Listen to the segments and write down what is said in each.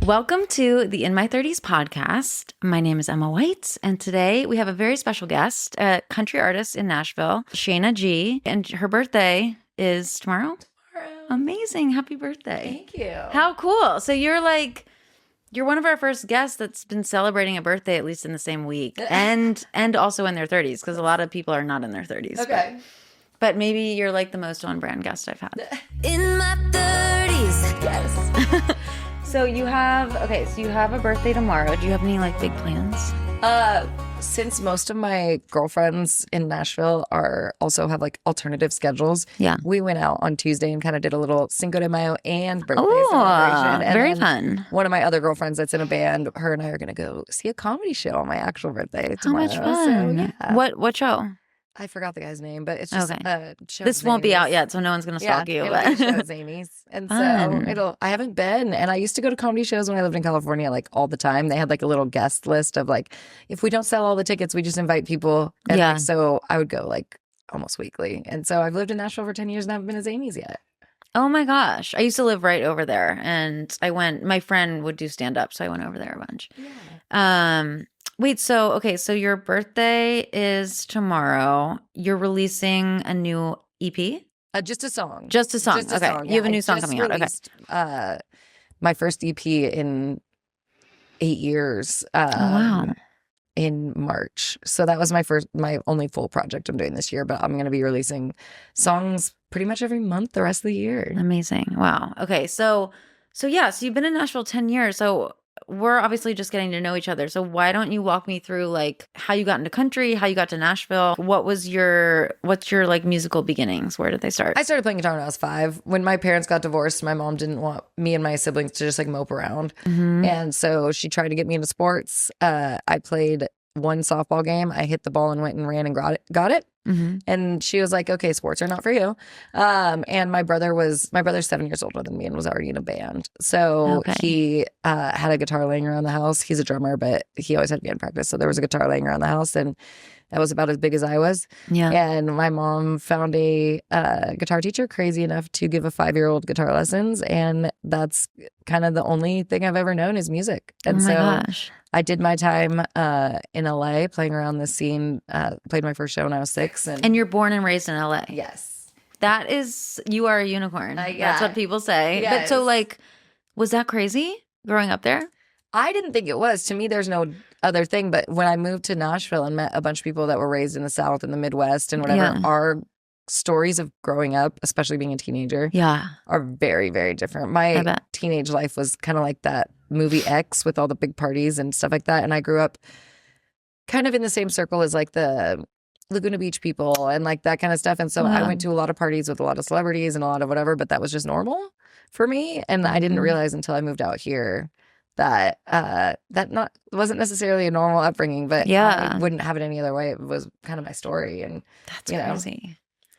Welcome to the In My 30s podcast. My name is Emma White, and today we have a very special guest, a country artist in Nashville, Sheyna G, and her birthday is tomorrow. Amazing. Happy birthday. Thank you. How cool. So you're one of our first guests that's been celebrating a birthday at least in the same week and also in their 30s, because a lot of people are not in their 30s. Okay. But maybe you're like the most on-brand guest I've had. In my 30s. Yes. So you have a birthday tomorrow. Do you have any like big plans? Since most of my girlfriends in Nashville also have like alternative schedules, Yeah. we went out on Tuesday and kind of did a little Cinco de Mayo and birthday Oh, celebration. And very then fun. One of my other girlfriends that's in a band, her and I are going to go see a comedy show on my actual birthday How tomorrow. much fun. So, yeah. What show? I forgot the guy's name, but it's just Okay. show This won't be Zanies. out yet, so no one's going to stalk you. It'll But be a show at Zanies. And Fun. so I haven't been, and I used to go to comedy shows when I lived in California like all the time. They had like a little guest list of like, if we don't sell all the tickets, we just invite people. And Yeah. so I would go like almost weekly. And so I've lived in Nashville for 10 years and haven't been to Zanies yet. oh my gosh, I used to live right over there, and my friend would do stand up, so I went over there a bunch. Yeah. Wait, so your birthday is tomorrow. You're releasing a new EP? Just a song. Just a song. Just a Okay. song, You have a yeah. new I song just coming out. Okay. released, my first EP in 8 years. Wow. In March. So that was my only full project I'm doing this year, but I'm going to be releasing songs pretty much every month the rest of the year. Amazing. Wow. Okay. So you've been in Nashville 10 years. So we're obviously just getting to know each other. So why don't you walk me through like how you got into country, how you got to Nashville? What's your like musical beginnings? Where did they start? I started playing guitar when I was 5. When my parents got divorced, my mom didn't want me and my siblings to just like mope around. Mhm. And so she tried to get me into sports. I played one softball game. I hit the ball and went and ran and got it. Mhm. And she was like, okay, sports are not for you. And my brother's 7 years older than me and was already in a band. So Okay. he had a guitar laying around the house. He's a drummer, but he always had band practice. So there was a guitar laying around the house, and that was about as big as I was. Yeah. And my mom found a guitar teacher crazy enough to give a 5-year-old guitar lessons. And that's kind of the only thing I've ever known is music. And oh my so gosh. I did my time in LA playing around the scene, played my first show when I was 6. And you're born and raised in LA. Yes. You are a unicorn. Yeah. That's what people say. But Yes. so like, was that crazy growing up there? I didn't think it was. To me, there's no other thing. But when I moved to Nashville and met a bunch of people that were raised in the South and the Midwest and whatever, Yeah. our stories of growing up, especially being a teenager, Yeah. are very, very different. I My bet. teenage life was kind of like that movie X with all the big parties and stuff like that. And I grew up kind of in the same circle as like the Laguna Beach people and like that kind of stuff. And so I Wow. went to a lot of parties with a lot of celebrities and a lot of whatever, but that was just normal for me. And I didn't Mhm. realize until I moved out here that wasn't necessarily a normal upbringing, but Yeah. I wouldn't have it any other way. It was kind of my story. And That's you know, crazy.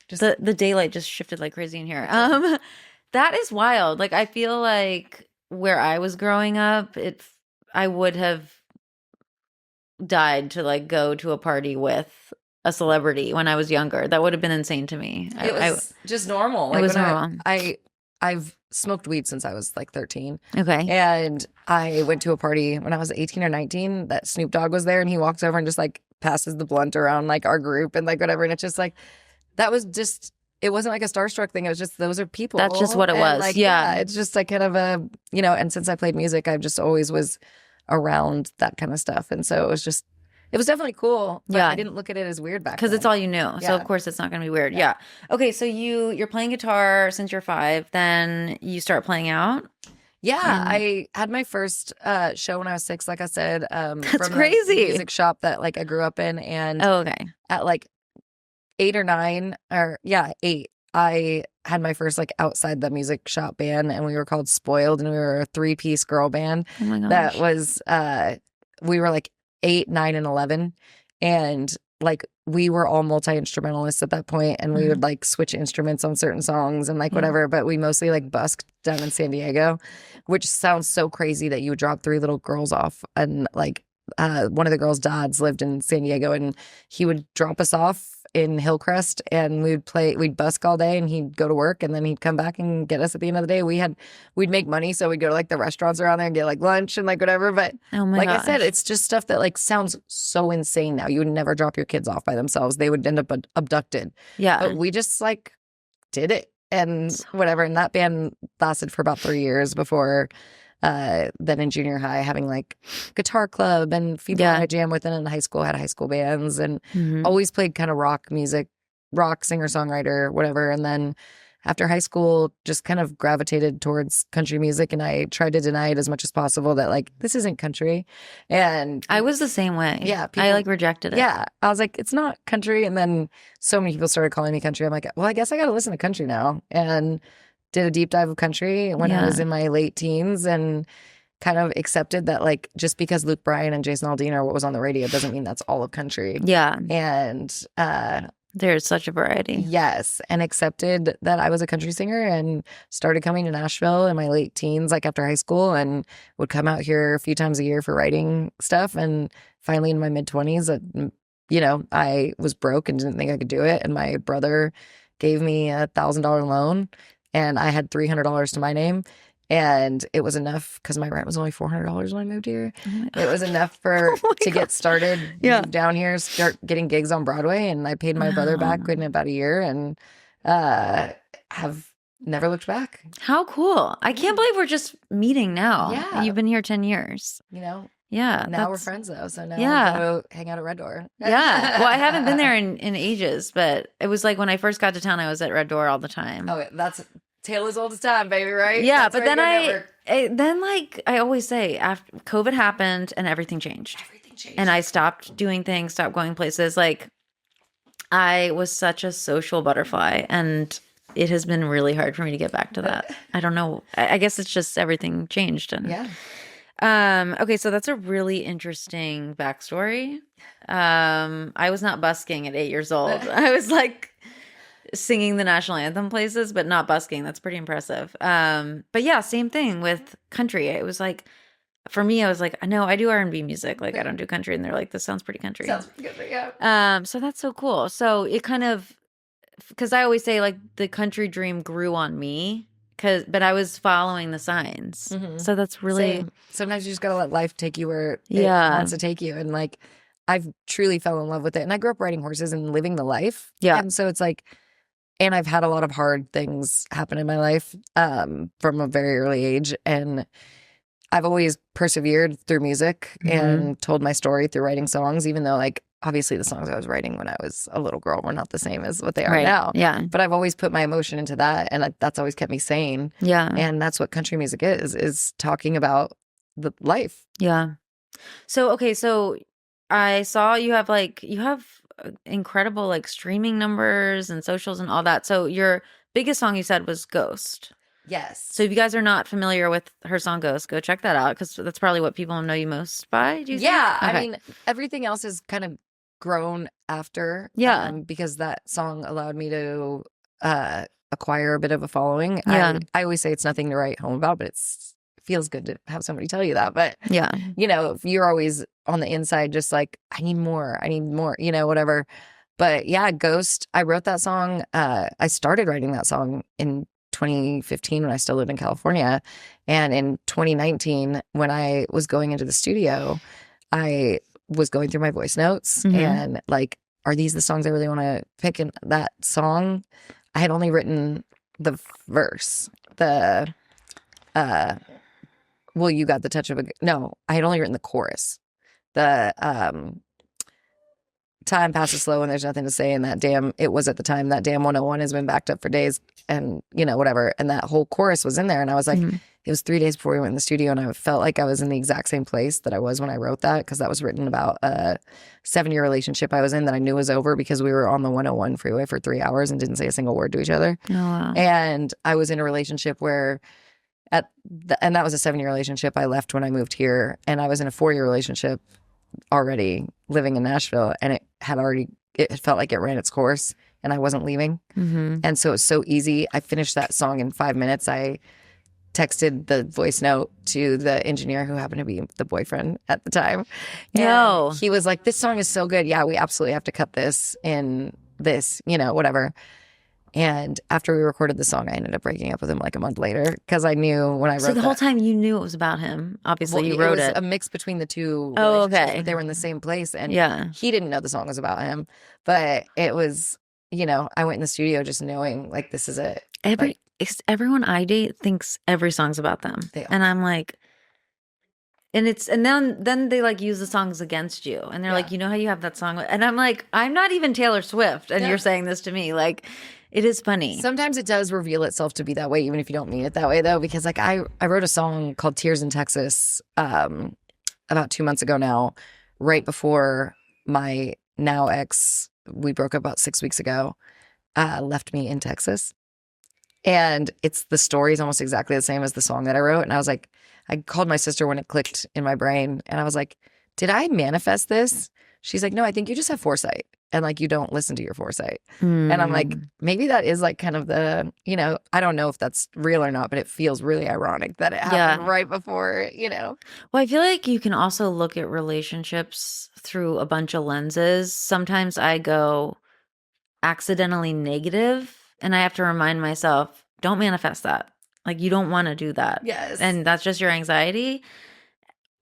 just The daylight just shifted like crazy in here. That is wild. Like I feel like where I was growing up, I would have died to like go to a party with a celebrity when I was younger. That would have been insane to me. it was just normal. it was when normal. I've smoked weed since I was like 13. Okay. And I went to a party when I was 18 or 19 that Snoop Dogg was there, and he walks over and just like passes the blunt around like our group and like whatever. And it's just like, that was just, it wasn't like a starstruck thing. It was just, those are people. That's just what it And, was. like, Yeah. It's just like kind of a, and since I played music, I've just always was around that kind of stuff. And so it was definitely cool. But Yeah. I didn't look at it as weird back Because then. it's all you knew. So Yeah. of course it's not going to be weird. Yeah. Okay. So you're playing guitar since you're 5. Then you start playing out. Yeah, And- I had my first show when I was 6, like I said. That's from the crazy. music shop that like I grew up in, and Oh, okay. at like 8 or 9, or 8, I had my first like outside the music shop band, and we were called Spoiled, and we were a 3-piece girl band. Oh my gosh. That was we were like 8, 9, and 11, and like we were all multi-instrumentalists at that point, and we would like switch instruments on certain songs and like whatever, but we mostly like busked down in San Diego, which sounds so crazy that you would drop 3 little girls off, and like one of the girls' dads lived in San Diego, and he would drop us off in Hillcrest, and we'd busk all day, and he'd go to work, and then he'd come back and get us at the end of the day. We'd make money, so we'd go to like the restaurants around there and get like lunch and like whatever. But Oh my like gosh. I said, it's just stuff that like sounds so insane now. You would never drop your kids off by themselves. They would end up abducted. Yeah. But we just like did it and whatever. And that band lasted for about 3 years before then in junior high having like guitar club and people I jam with, and in high school had high school bands and always played kind of rock music, rock singer songwriter, whatever. And then after high school just kind of gravitated towards country music, and I tried to deny it as much as possible that like this isn't country. And I was the same way. Yeah, I like rejected it. yeah, I was like, it's not country. And then so many people started calling me country. I'm like, well, I guess I got to listen to country now. And did a deep dive of country when I was in my late teens, and kind of accepted that like just because Luke Bryan and Jason Aldean are what was on the radio doesn't mean that's all of country. Yeah. And there's such a variety. yes, and accepted that I was a country singer, and started coming to Nashville in my late teens, like after high school, and would come out here a few times a year for writing stuff. And finally in my mid-20s, you know, I was broke and didn't think I could do it. And my brother gave me $1,000 loan, and I had $300 to my name. And it was enough because my rent was only $400 when I moved here. It was enough to get started move down here, start getting gigs on Broadway. And I paid my brother back in about a year, and have never looked back. How cool. I can't believe we're just meeting now. Yeah. You've been here 10 years. You know? Yeah. Now we're friends though. So now Yeah. I go hang out at Red Door. Yeah. Well, I haven't been there in ages, but it was like when I first got to town, I was at Red Door all the time. Oh, that's tale as old as time, baby, right? Yeah, That's but why then you network. then like I always say, after COVID happened and everything changed. And I stopped doing things, stopped going places. Like I was such a social butterfly, and it has been really hard for me to get back to that. I don't know. I guess it's just everything changed. And Yeah. okay, so that's a really interesting backstory. I was not busking at 8 years old. I was like singing the national anthem places, but not busking. That's pretty impressive. But yeah, same thing with country. It was like, for me, I was like, no, I do R&B music. Like I don't do country. And they're like, this sounds pretty country. Sounds good, yeah. So that's so cool. So it kind of, because I always say like the country dream grew on me, but I was following the signs. So that's really Same. Sometimes you just gotta let life take you where it Yeah. wants to take you. And like I've truly fell in love with it. And I grew up riding horses and living the life. Yeah. And so it's like, and I've had a lot of hard things happen in my life from a very early age. And I've always persevered through music and told my story through writing songs, even though like obviously the songs I was writing when I was a little girl were not the same as what they are now. Yeah. But I've always put my emotion into that, and that's always kept me sane. Yeah. And that's what country music is talking about the life. Yeah. So, okay. So I saw you have incredible like streaming numbers and socials and all that. So your biggest song you said was Ghost. Yes. So if you guys are not familiar with her song Ghost, go check that out, because that's probably what people know you most by. Do you think? Yeah. Okay. I mean, everything else has kind of grown after. Yeah. Because that song allowed me to acquire a bit of a following. Yeah. I always say it's nothing to write home about, but it feels good to have somebody tell you that. But Yeah. you know, if you're always on the inside, just like, I need more, you know, whatever. But yeah, Ghost, I wrote that song. I started writing that song in 2015 when I still lived in California. And in 2019, when I was going into the studio, I was going through my voice notes and like, are these the songs I really want to pick? And that song, I had only written the verse, well, you got the touch of no, I had only written the chorus. The time passes slow and there's nothing to say, and it was at the time, that damn 101 has been backed up for days, and you know, whatever. And that whole chorus was in there, and I was like, it was 3 days before we went in the studio, and I felt like I was in the exact same place that I was when I wrote that, because that was written about a 7-year relationship I was in that I knew was over because we were on the 101 freeway for 3 hours and didn't say a single word to each other. Oh, wow. And I was in a relationship where and that was a 7-year relationship. I left when I moved here, and I was in a 4-year relationship already living in Nashville, and it felt like it ran its course and I wasn't leaving. And so it's so easy. I finished that song in 5 minutes. I texted the voice note to the engineer who happened to be the boyfriend at the time. And No. he was like, this song is so good. Yeah, we absolutely have to cut this in this, whatever. And after we recorded the song, I ended up breaking up with him like a month later because I knew when I wrote So the whole that. time you knew it was about him. Obviously, you wrote was it. a mix between the two Oh, relationships, okay. but they were in the same place. And Yeah. he didn't know the song was about him. But it was, I went in the studio just knowing like this is it. Everyone I date thinks every song's about them. They are. And I'm like, and then they like use the songs against you. And they're like, you know how you have that song? And I'm like, I'm not even Taylor Swift. And you're saying this to me. Like, it is funny. Sometimes it does reveal itself to be that way, even if you don't mean it that way, though. Because like I wrote a song called Tears in Texas about 2 months ago now, right before my now ex, we broke up about 6 weeks ago, left me in Texas. And the story is almost exactly the same as the song that I wrote. And I was like, I called my sister when it clicked in my brain. And I was like, did I manifest this? She's like, no, I think you just have foresight. And like, you don't listen to your foresight. And I'm like, maybe that is like kind of the, I don't know if that's real or not, but it feels really ironic that it happened right before, Well, I feel like you can also look at relationships through a bunch of lenses. Sometimes I go accidentally negative and I have to remind myself, don't manifest that. Like, you don't want to do that. Yes. And that's just your anxiety.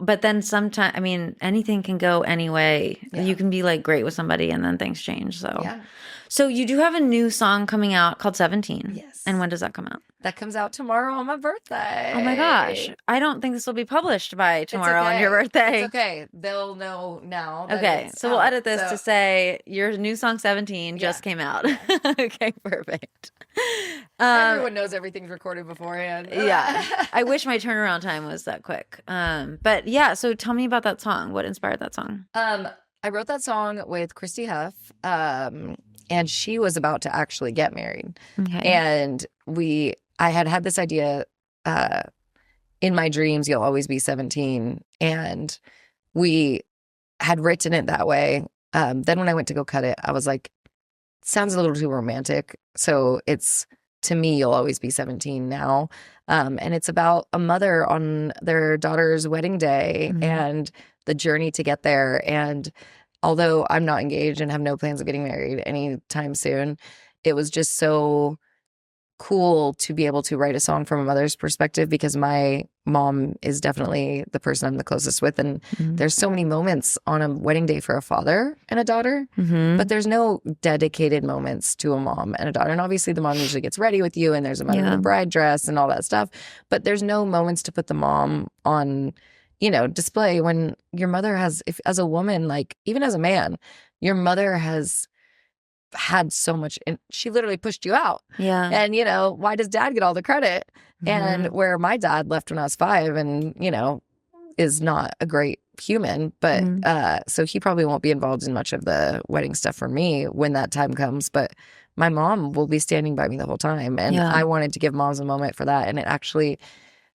But then sometimes, I mean, anything can go any way. Yeah. You can be like great with somebody and then things change. So, Yeah. So you do have a new song coming out called 17. Yes. And when does that come out? That comes out tomorrow on my birthday. Oh my gosh. I don't think this will be published by tomorrow on your birthday. It's okay. They'll know now. That Okay. it's So we'll out. edit this to say your new song 17 just came out. Okay, perfect. Everyone knows everything's recorded beforehand. Yeah. I wish my turnaround time was that quick. But yeah, so tell me about that song. What inspired that song? I wrote that song with Christy Huff, and she was about to actually get married. Okay. And I had this idea, in my dreams, you'll always be 17. And we had written it that way. Then when I went to go cut it, I was like, sounds a little too romantic. So it's, to me, you'll always be 17 now. And it's about a mother on their daughter's wedding day and the journey to get there. And although I'm not engaged and have no plans of getting married anytime soon, it was just so cool to be able to write a song from a mother's perspective because my mom is definitely the person I'm the closest with. And there's so many moments on a wedding day for a father and a daughter, but there's no dedicated moments to a mom and a daughter. And obviously the mom usually gets ready with you and there's a moment of the bride dress and all that stuff. But there's no moments to put the mom on, display when your mother has, if as a woman, like even as a man, your mother has had so much, and she literally pushed you out. Yeah. And, why does dad get all the credit? And where my dad left when I was 5 and, is not a great human, but so he probably won't be involved in much of the wedding stuff for me when that time comes. But my mom will be standing by me the whole time. And I wanted to give moms a moment for that. And it actually,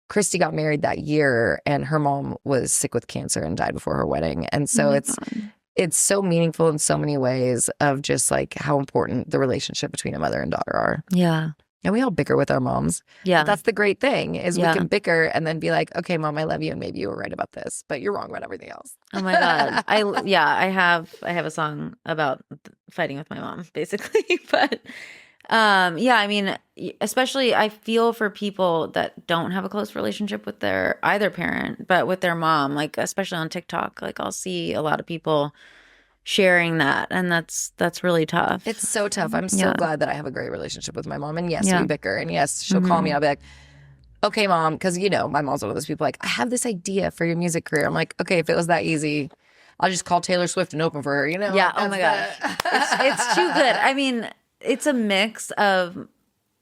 Christy got married that year and her mom was sick with cancer and died before her wedding. And so it's so meaningful in so many ways of just like how important the relationship between a mother and daughter are. Yeah. And we all bicker with our moms. Yeah. But that's the great thing is we can bicker and then be like, okay, mom, I love you. And maybe you were right about this, but you're wrong about everything else. Oh my God. I have a song about fighting with my mom basically. But I mean, especially I feel for people that don't have a close relationship with their either parent, but with their mom, like especially on TikTok, like I'll see a lot of people sharing that, and that's really tough. It's so tough. I'm so glad that I have a great relationship with my mom, and yes, we bicker, and yes, she'll call me. I'll be like, okay, mom, because my mom's one of those people like, I have this idea for your music career. I'm like, okay, if it was that easy, I'll just call Taylor Swift and open for her. Yeah. Oh my gosh, it's too good. I mean, it's a mix of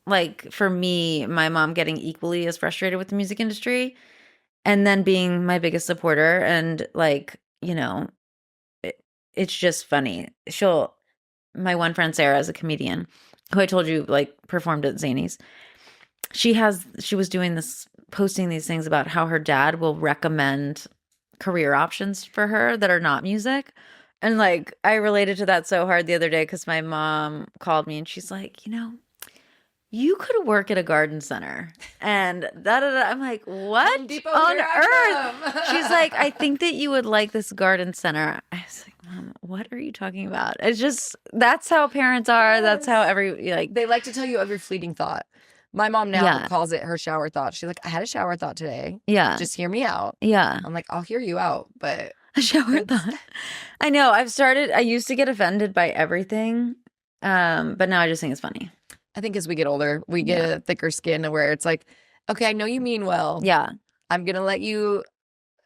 like for me, my mom getting equally as frustrated with the music industry, and then being my biggest supporter, and like it's just funny. My one friend Sarah is a comedian who I told you like performed at Zanies. She was doing this, posting these things about how her dad will recommend career options for her that are not music. And like, I related to that so hard the other day because my mom called me and she's like, you could work at a garden center. And I'm like, what on earth? She's like, I think that you would like this garden center. I was like, Mom, what are you talking about? It's just, that's how parents are. That's how They like to tell you every fleeting thought. My mom now Yeah. calls it her shower thought. She's like, I had a shower thought today. Yeah. Just hear me out. Yeah. I'm like, I'll hear you out, but A shower thought. I know. I used to get offended by everything. But now I just think it's funny. I think as we get older, we get a thicker skin where it's like, okay, I know you mean well. Yeah. I'm going to let you,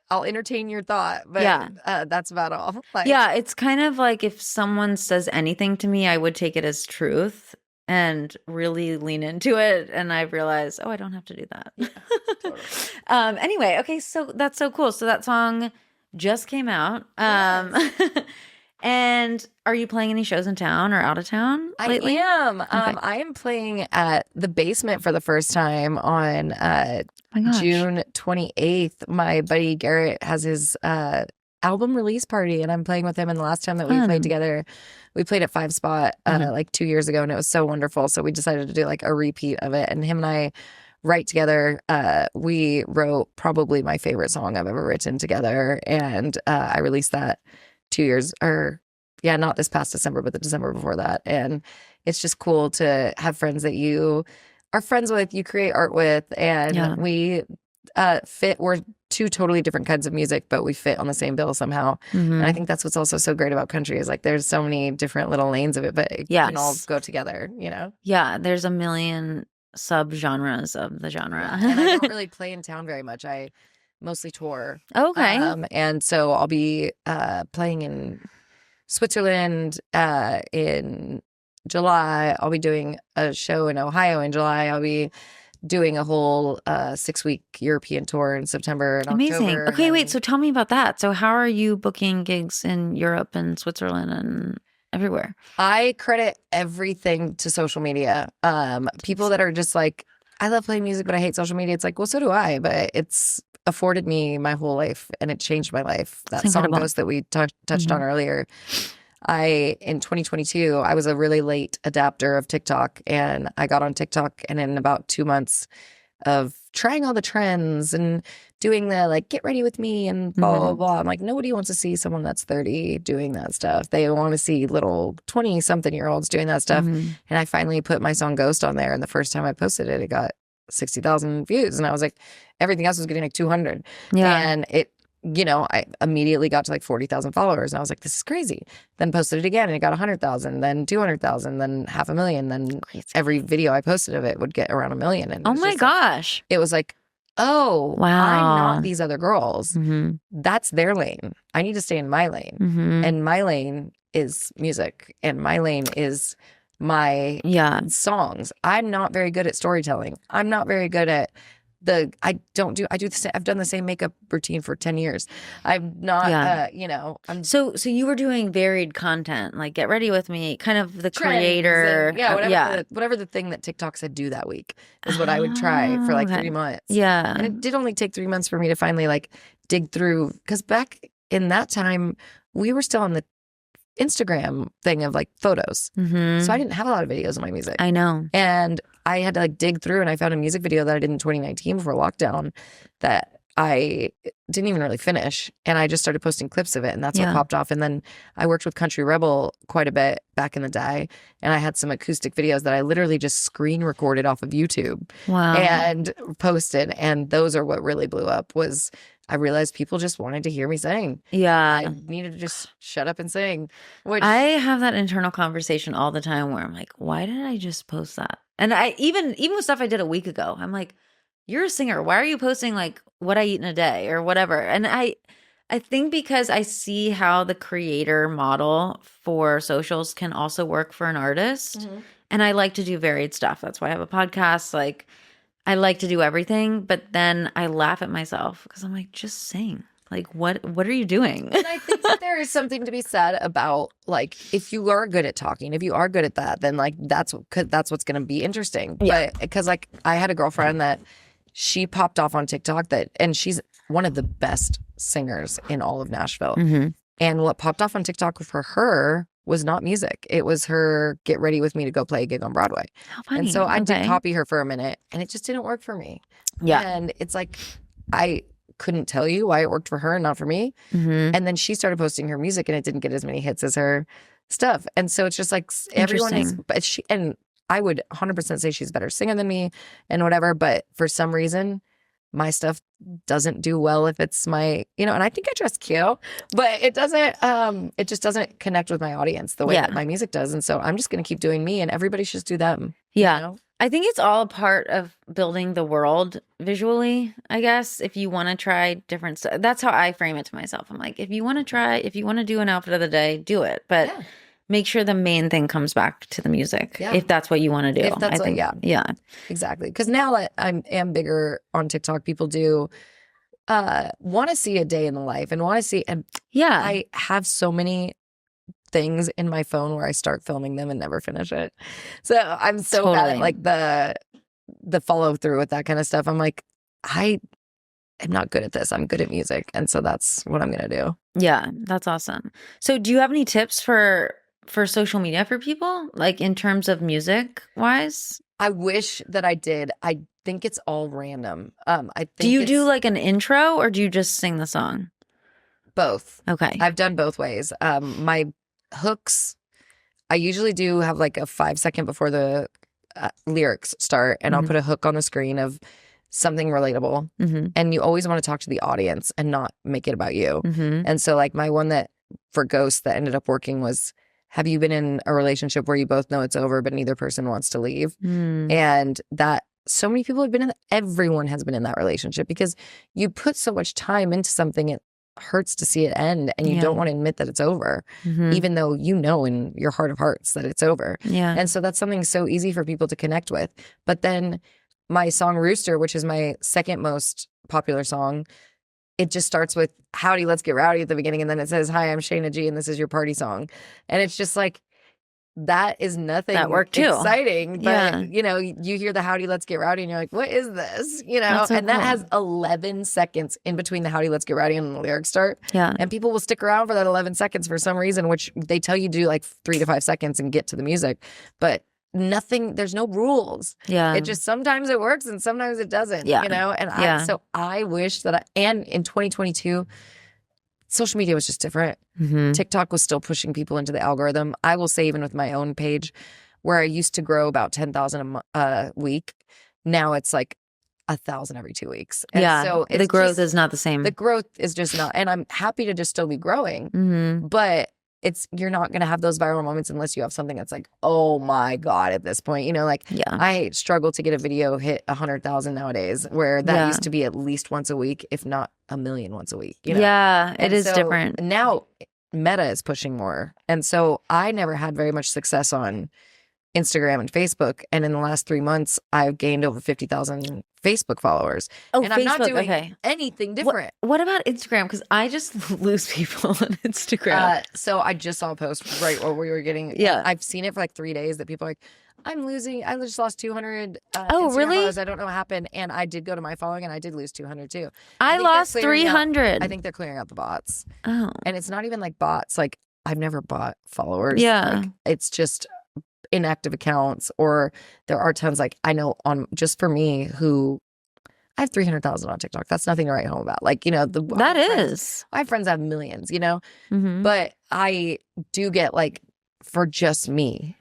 I'll entertain your thought, but that's about all. Like, Yeah, it's kind of like if someone says anything to me, I would take it as truth and really lean into it. And I've realized, I don't have to do that. Yeah, totally. Anyway, okay, so that's so cool. So that song just came out. And are you playing any shows in town or out of town lately? I am. Okay. I am playing at the Basement for the first time on Oh my gosh. June 28th. My buddy Garrett has his album release party, and I'm playing with him. And the last time that we Fun. played together, we played at Five Spot like 2 years ago, and it was so wonderful. So we decided to do like a repeat of it. And him and I write together. We wrote probably my favorite song I've ever written together, and I released that 2 years or not this past December, but the December before that. And it's just cool to have friends that you are friends with, you create art with, and we fit. We're two totally different kinds of music, but we fit on the same bill somehow. And I think that's what's also so great about country is like there's so many different little lanes of it, but it can all go together, you know? Yeah, there's a million sub-genres of the genre. And I don't really play in town very much. I mostly tour. Okay. And so I'll be playing in Switzerland in July. I'll be doing a show in Ohio in July. I'll be doing a whole 6-week European tour in September and Amazing. October. Okay, wait. So tell me about that. So how are you booking gigs in Europe and Switzerland and everywhere? I credit everything to social media. People that are just like, I love playing music, but I hate social media. It's like, well, so do I, but it's afforded me my whole life and it changed my life. That That's song incredible. post that we touched on earlier. In 2022, I was a really late adapter of TikTok, and I got on TikTok, and in about 2 months of trying all the trends and doing the like get ready with me and blah blah blah, I'm like, nobody wants to see someone that's 30 doing that stuff. They want to see little 20 something year olds doing that stuff. And I finally put my song Ghost on there, and the first time I posted it, it got 60,000 views, and I was like, everything else was getting like 200. And it, you know, I immediately got to like 40,000 followers, and I was like, this is crazy. Then posted it again, and it got 100,000, then 200,000, then 500,000. Then every video I posted of it would get around 1 million. And Oh my gosh. it was like, oh, Wow. I'm not these other girls. That's their lane. I need to stay in my lane. And my lane is music, and my lane is my songs. I'm not very good at storytelling. I'm not very good at I've done the same makeup routine for 10 years. I'm not, you know, So you were doing varied content, like Get Ready With Me, kind of the trends creator. and, whatever the thing that TikTok said do that week is what I would try for like 3 months. Yeah. And it did only take 3 months for me to finally like dig through, because back in that time, we were still on the Instagram thing of like photos. So I didn't have a lot of videos of my music. I know. And I had to like dig through, and I found a music video that I did in 2019 before lockdown that I didn't even really finish. And I just started posting clips of it, and that's what popped off. And then I worked with Country Rebel quite a bit back in the day, and I had some acoustic videos that I literally just screen recorded off of YouTube and posted. And those are what really blew up. Was I realized people just wanted to hear me sing. I needed to just shut up and sing. Which I have that internal conversation all the time where I'm like, why did I just post that? And I even with stuff I did a week ago, I'm like, you're a singer. Why are you posting like what I eat in a day or whatever? And I think because I see how the creator model for socials can also work for an artist. And I like to do varied stuff. That's why I have a podcast. Like, I like to do everything, but then I laugh at myself because I'm like, just sing. Like, what are you doing? And I think that there is something to be said about like, if you are good at talking, if you are good at that, then like that's what's going to be interesting. But because like I had a girlfriend that she popped off on TikTok and she's one of the best singers in all of Nashville. And what popped off on TikTok for her was not music. It was her get ready with me to go play a gig on Broadway. How funny. And so I did copy her for a minute, and it just didn't work for me. And it's like, I couldn't tell you why it worked for her and not for me. Mm-hmm. And then she started posting her music and it didn't get as many hits as her stuff. And so it's just like everyone is, but and I would 100% say she's a better singer than me and whatever. But for some reason, my stuff doesn't do well if it's my, and I think I dress cute, but it just doesn't connect with my audience the way that my music does. And so I'm just going to keep doing me and everybody should do them. Yeah. I think it's all a part of building the world visually, I guess. If you want to try different stuff, that's how I frame it to myself. I'm like, if you want to do an outfit of the day, do it. But make sure the main thing comes back to the music if that's what you want to do. If that's yeah, exactly. Because now that I am bigger on TikTok, people do want to see a day in the life and want to see. And I have so many things in my phone where I start filming them and never finish it. So I'm so bad at like the follow through with that kind of stuff. I'm like, I am not good at this. I'm good at music, and so that's what I'm gonna do. Yeah, that's awesome. So do you have any tips for social media for people, like in terms of music wise? I wish that I did. I think it's all random. I think do you do like an intro or do you just sing the song? Both. Okay. I've done both ways. My hooks, I usually do have like a 5-second before the lyrics start, and I'll put a hook on the screen of something relatable. And you always want to talk to the audience and not make it about you. And so like my one that for Ghost that ended up working was, have you been in a relationship where you both know it's over but neither person wants to leave? And that so many people have been everyone has been in that relationship because you put so much time into something, it hurts to see it end, and you don't want to admit that it's over, even though you know in your heart of hearts that it's over. And so that's something so easy for people to connect with. But then my song Rooster, which is my second most popular song, it just starts with howdy, let's get rowdy at the beginning, and then it says, hi, I'm Sheyna G and this is your party song. And it's just like, that is nothing that worked too. Exciting, but you hear the howdy, let's get rowdy, and you're like, what is this? So and that has 11 seconds in between the howdy, let's get rowdy and the lyrics start. And people will stick around for that 11 seconds for some reason, which they tell you to do like 3 to 5 seconds and get to the music. But there's no rules. It just sometimes it works and sometimes it doesn't. And so I wish that and in 2022, social media was just different. TikTok was still pushing people into the algorithm. I will say, even with my own page, where I used to grow about 10,000 a week, now it's like 1,000 every 2 weeks. And so the growth is not the same. The growth is just not, and I'm happy to just still be growing, but you're not going to have those viral moments unless you have something that's like, oh my God, at this point, I struggle to get a video hit 100,000 nowadays, where that used to be at least once a week, if not a million once a week. It is different. Now Meta is pushing more. And so I never had very much success on Instagram and Facebook. And in the last 3 months, I've gained over 50,000 Facebook followers. Oh, and Facebook, I'm not doing anything different. What about Instagram? Because I just lose people on Instagram. So I just saw a post right while we were getting. I've seen it for like 3 days that people are like, I just lost 200 Instagram really? followers. I don't know what happened. And I did go to my following and I did lose 200 too. I lost 300. I think they're clearing out the bots. Oh. And it's not even like bots. Like, I've never bought followers. Yeah. Like, it's just inactive accounts, or there are tons, like I know on just for me, who I have 300,000 on TikTok. That's nothing to write home about. Like, I have friends that have millions, but I do get like, for just me,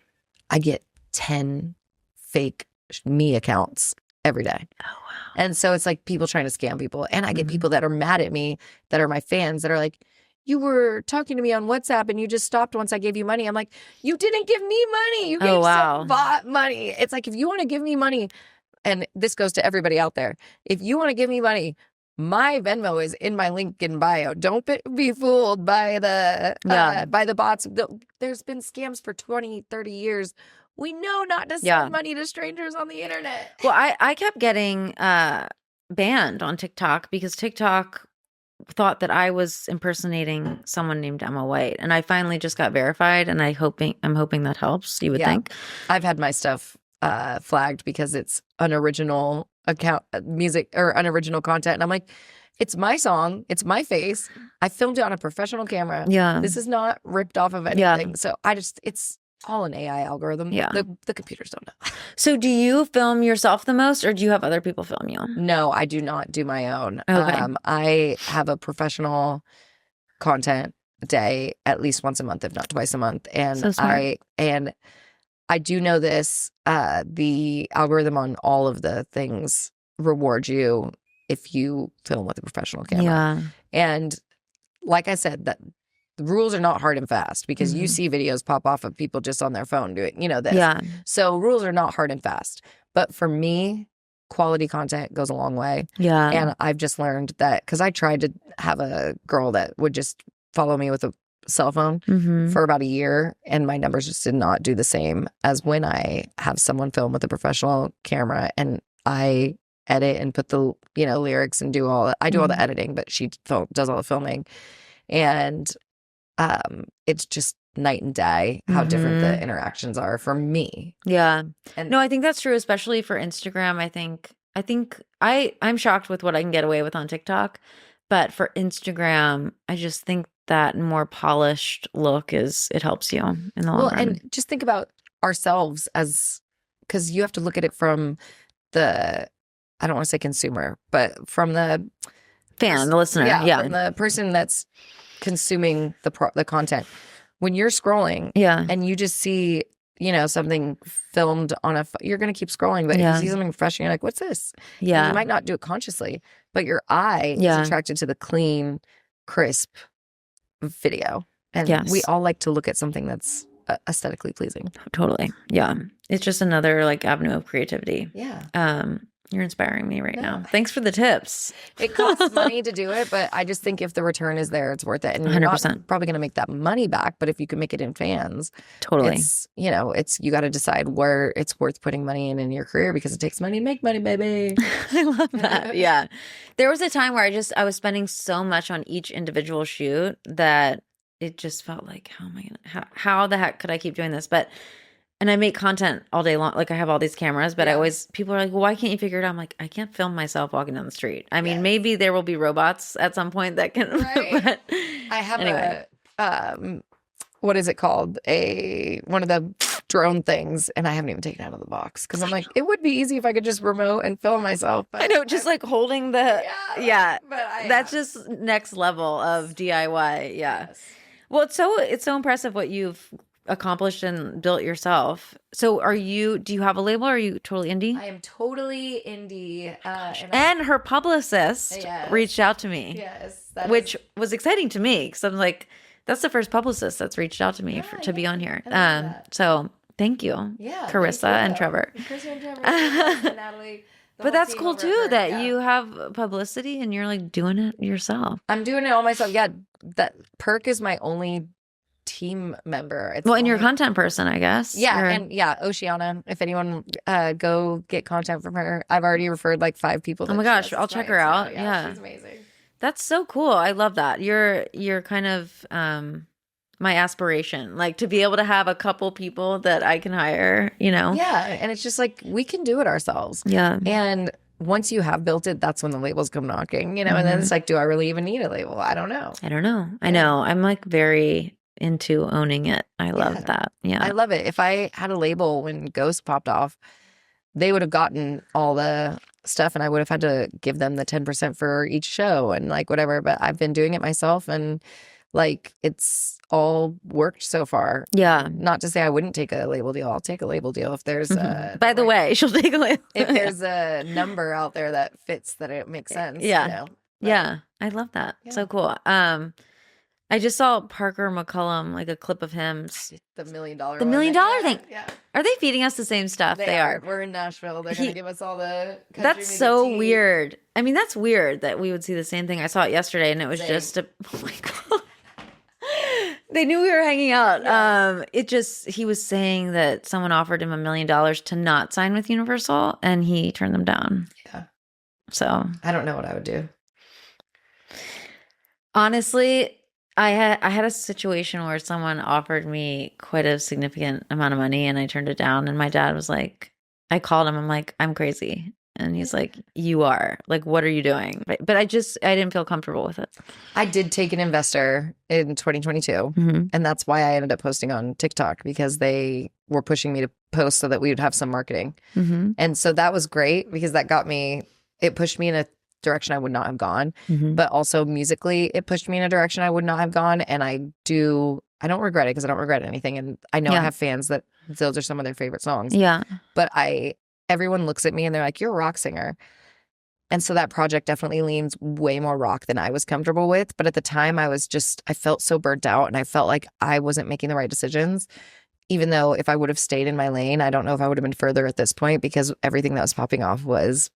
I get 10 fake me accounts every day. Oh, wow. And so it's like people trying to scam people. And I get people that are mad at me, that are my fans, that are like, you were talking to me on WhatsApp and you just stopped once I gave you money. I'm like, you didn't give me money. You gave some bot money. It's like, if you want to give me money, and this goes to everybody out there, if you want to give me money, my Venmo is in my link in bio. Don't be fooled by the bots. There's been scams for 20, 30 years. We know not to send money to strangers on the internet. Well, I kept getting banned on TikTok because TikTok thought that I was impersonating someone named Emma White, and I finally just got verified, and I'm hoping that helps. You would think. I've had my stuff flagged because it's unoriginal account music or unoriginal content, and I'm like, it's my song, it's my face. I filmed it on a professional camera. Yeah, this is not ripped off of anything. So it's all an AI algorithm. Yeah. The computers don't know. So do you film yourself the most, or do you have other people film you? No, I do not do my own. Okay. I have a professional content day at least once a month, if not twice a month. And So smart. I do know this, the algorithm on all of the things rewards you if you film with a professional camera. Yeah. And like I said, that the rules are not hard and fast because you see videos pop off of people just on their phone doing, this. Yeah. So rules are not hard and fast. But for me, quality content goes a long way. Yeah. And I've just learned that because I tried to have a girl that would just follow me with a cell phone for about a year, and my numbers just did not do the same as when I have someone film with a professional camera and I edit and put the lyrics and do all. I do all the editing, but she does all the filming, and it's just night and day how different the interactions are for me. Yeah. And no, I think that's true, especially for Instagram. I'm shocked with what I can get away with on TikTok, but for Instagram, I just think that more polished look it helps you in the long run. And just think about ourselves because you have to look at it from the, I don't want to say consumer, but from the fan, the listener. Yeah. From the person that's consuming the content. When you're scrolling and you just see, something filmed on you're going to keep scrolling, but if you see something fresh and you're like, what's this? Yeah. And you might not do it consciously, but your eye is attracted to the clean, crisp video. And we all like to look at something that's aesthetically pleasing. Totally. Yeah. It's just another avenue of creativity. Yeah. You're inspiring me right now. Thanks for the tips. It costs money to do it, but I just think if the return is there, it's worth it. And you're 100%. not probably going to make that money back, but if you can make it in fans, totally. It's, you got to decide where it's worth putting money in your career because it takes money to make money, baby. I love that. Yeah. There was a time where I was spending so much on each individual shoot that it just felt like, how the heck could I keep doing this? And I make content all day long. I have all these cameras, but people are like, well, why can't you figure it out? I'm like, I can't film myself walking down the street. I mean, maybe there will be robots at some point that can. Right. But I have what is it called? One of the drone things, and I haven't even taken it out of the box because I'm like, it would be easy if I could just remote and film myself. But I know, just holding the, But that's just next level of DIY. Yeah. Yes. Well, it's so impressive what you've accomplished and built yourself. So do you have a label or are you totally indie? I am totally indie. And her publicist reached out to me. Yes. Which was exciting to me because I'm like, that's the first publicist that's reached out to me to be on here. So thank you. Yeah. Carissa and Trevor. Carissa and Trevor. And Natalie. But that's cool too that you have publicity and you're doing it yourself. I'm doing it all myself. Yeah. That Perk is my only team member. And you're a content person, I guess. Yeah. And Oceana, if anyone go get content from her, I've already referred 5 people. Oh my gosh, I'll check her out. Yeah. She's amazing. That's so cool. I love that. You're kind of my aspiration, to be able to have a couple people that I can hire, Yeah. And it's just we can do it ourselves. Yeah. And once you have built it, that's when the labels come knocking, and then it's do I really even need a label? I don't know. I know. I'm very into owning it. I love that. Yeah. I love it. If I had a label when Ghost popped off, they would have gotten all the stuff and I would have had to give them the 10% for each show and whatever. But I've been doing it myself and it's all worked so far. Yeah. Not to say I wouldn't take a label deal. I'll take a label deal if there's By the way, she'll take a label. If there's a number out there that fits, that it makes sense. Yeah. Yeah. I love that. Yeah. So cool. I just saw Parker McCullum, a clip of him. The $1 million The $1 million thing. Yeah. Are they feeding us the same stuff? They are. We're in Nashville. They're going to give us all the country That's so weird. I mean, that's weird that we would see the same thing. I saw it yesterday and it was just oh my God. They knew we were hanging out. Yeah. He was saying that someone offered him $1 million to not sign with Universal and he turned them down. Yeah. So I don't know what I would do. Honestly, I had a situation where someone offered me quite a significant amount of money and I turned it down. And my dad was like, I called him. I'm like, I'm crazy. And he's like, you are. Like, what are you doing? But I didn't feel comfortable with it. I did take an investor in 2022. Mm-hmm. And that's why I ended up posting on TikTok, because they were pushing me to post so that we would have some marketing. Mm-hmm. And so that was great, because that it pushed me in a direction I would not have gone. Mm-hmm. But also musically, it pushed me in a direction I would not have gone. And I don't regret it, because I don't regret anything. And I know I have fans that those are some of their favorite songs. Yeah. But everyone looks at me and they're like, you're a rock singer. And so that project definitely leans way more rock than I was comfortable with. But at the time, I felt so burnt out, and I felt like I wasn't making the right decisions. Even though if I would have stayed in my lane, I don't know if I would have been further at this point, because everything that was popping off was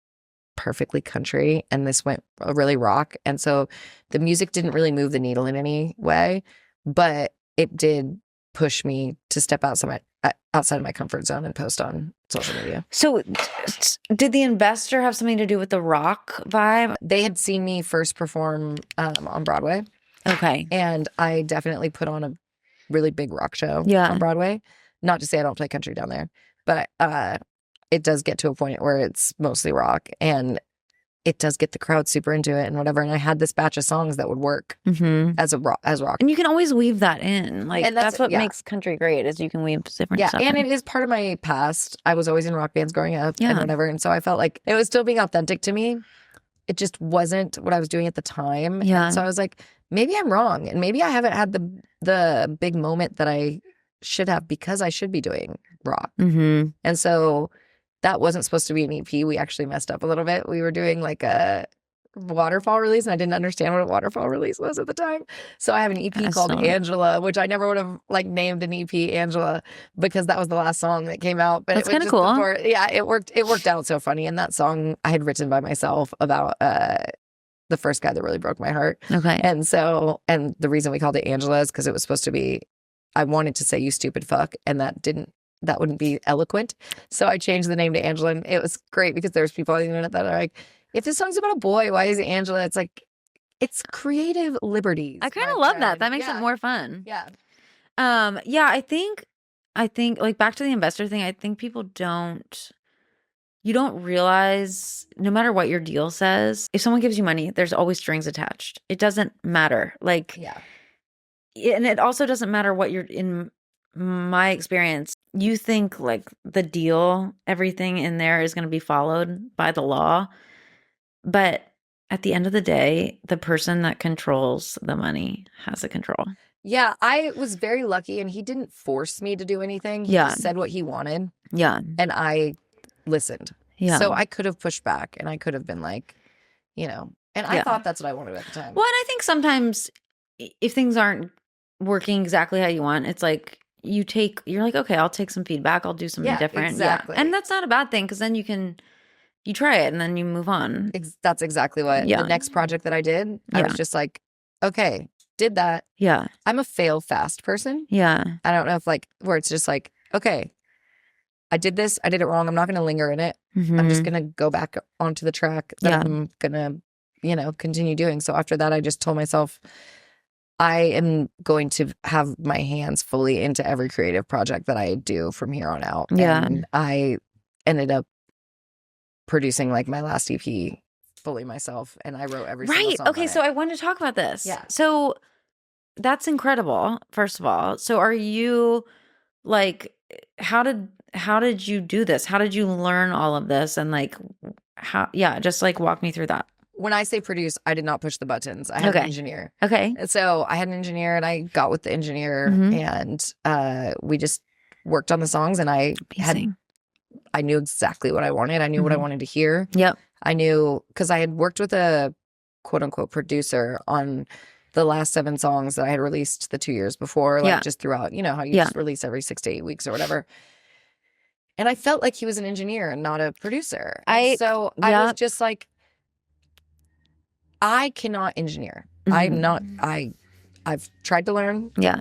perfectly country, and this went really rock. And so the music didn't really move the needle in any way, but it did push me to step outside of my comfort zone and post on social media. So did the investor have something to do with the rock vibe? They had seen me first perform on Broadway. Okay. And I definitely put on a really big rock show Yeah. on Broadway. Not to say I don't play country down there, but it does get to a point where it's mostly rock, and it does get the crowd super into it and whatever. And I had this batch of songs that would work Mm-hmm. as rock. And you can always weave that in. Like, And that's what yeah. makes country great, is you can weave different stuff and in. it is part of my past. I was always in rock bands growing up Yeah. and whatever. And so I felt like it was still being authentic to me. It just wasn't what I was doing at the time. Yeah. And so I was like, maybe I'm wrong. And maybe I haven't had the big moment that I should have, because I should be doing rock. Mm-hmm. And so that wasn't supposed to be an EP. We actually messed up a little bit. We were doing like a waterfall release, and I didn't understand what a waterfall release was at the time. So I have an EP called Angela, which I never would have like named an EP Angela, because that was the last song that came out. But That's it was kinda just cool. before, it worked out so funny. And that song I had written by myself about the first guy that really broke my heart. Okay. And the reason we called it Angela is because it was supposed to be, I wanted to say you stupid fuck, and that wouldn't be eloquent. So I changed the name to Angela, and it was great, because there's people on the internet that are like, if this song's about a boy, why is it Angela? It's like, it's creative liberties. I kind my of love that. friend. That makes it more fun. Yeah. Yeah, I think like back to the investor thing, I think you don't realize, no matter what your deal says, if someone gives you money, there's always strings attached. It doesn't matter. Like, Yeah. And it also doesn't matter what you're, in my experience, you think like the deal, everything in there is going to be followed by the law. But at the end of the day, the person that controls the money has the control. Yeah, I was very lucky, and he didn't force me to do anything. He just said what he wanted. Yeah. And I listened. Yeah. So I could have pushed back, and I could have been like, and I thought that's what I wanted at the time. Well, and I think sometimes if things aren't working exactly how you want, it's like you're like, okay, I'll take some feedback. I'll do something different. Exactly. Yeah. And that's not a bad thing, because then you try it and then you move on. That's exactly what the next project that I did. I was just like, okay, did that. Yeah. I'm a fail fast person. Yeah. I don't know if where it's just like, okay, I did this. I did it wrong. I'm not going to linger in it. Mm-hmm. I'm just going to go back onto the track that I'm going to, continue doing. So after that, I just told myself, I am going to have my hands fully into every creative project that I do from here on out. Yeah. And I ended up producing like my last EP fully myself, and I wrote every single song. Okay, so I wanted to talk about this. Yeah. So that's incredible, first of all. So are you like, how did you do this? How did you learn all of this? And like, just like walk me through that. When I say produce, I did not push the buttons. I had an engineer. Okay. So I had an engineer, and I got with the engineer, Mhm. and we just worked on the songs, and I knew exactly what I wanted. I knew what I wanted to hear. Yep. I knew, because I had worked with a quote unquote producer on the last 7 songs that I had released the 2 years before, just throughout, how you just release every 6 to 8 weeks or whatever. And I felt like he was an engineer and not a producer. I was just like, I cannot engineer. Mhm. I've tried to learn. Yeah.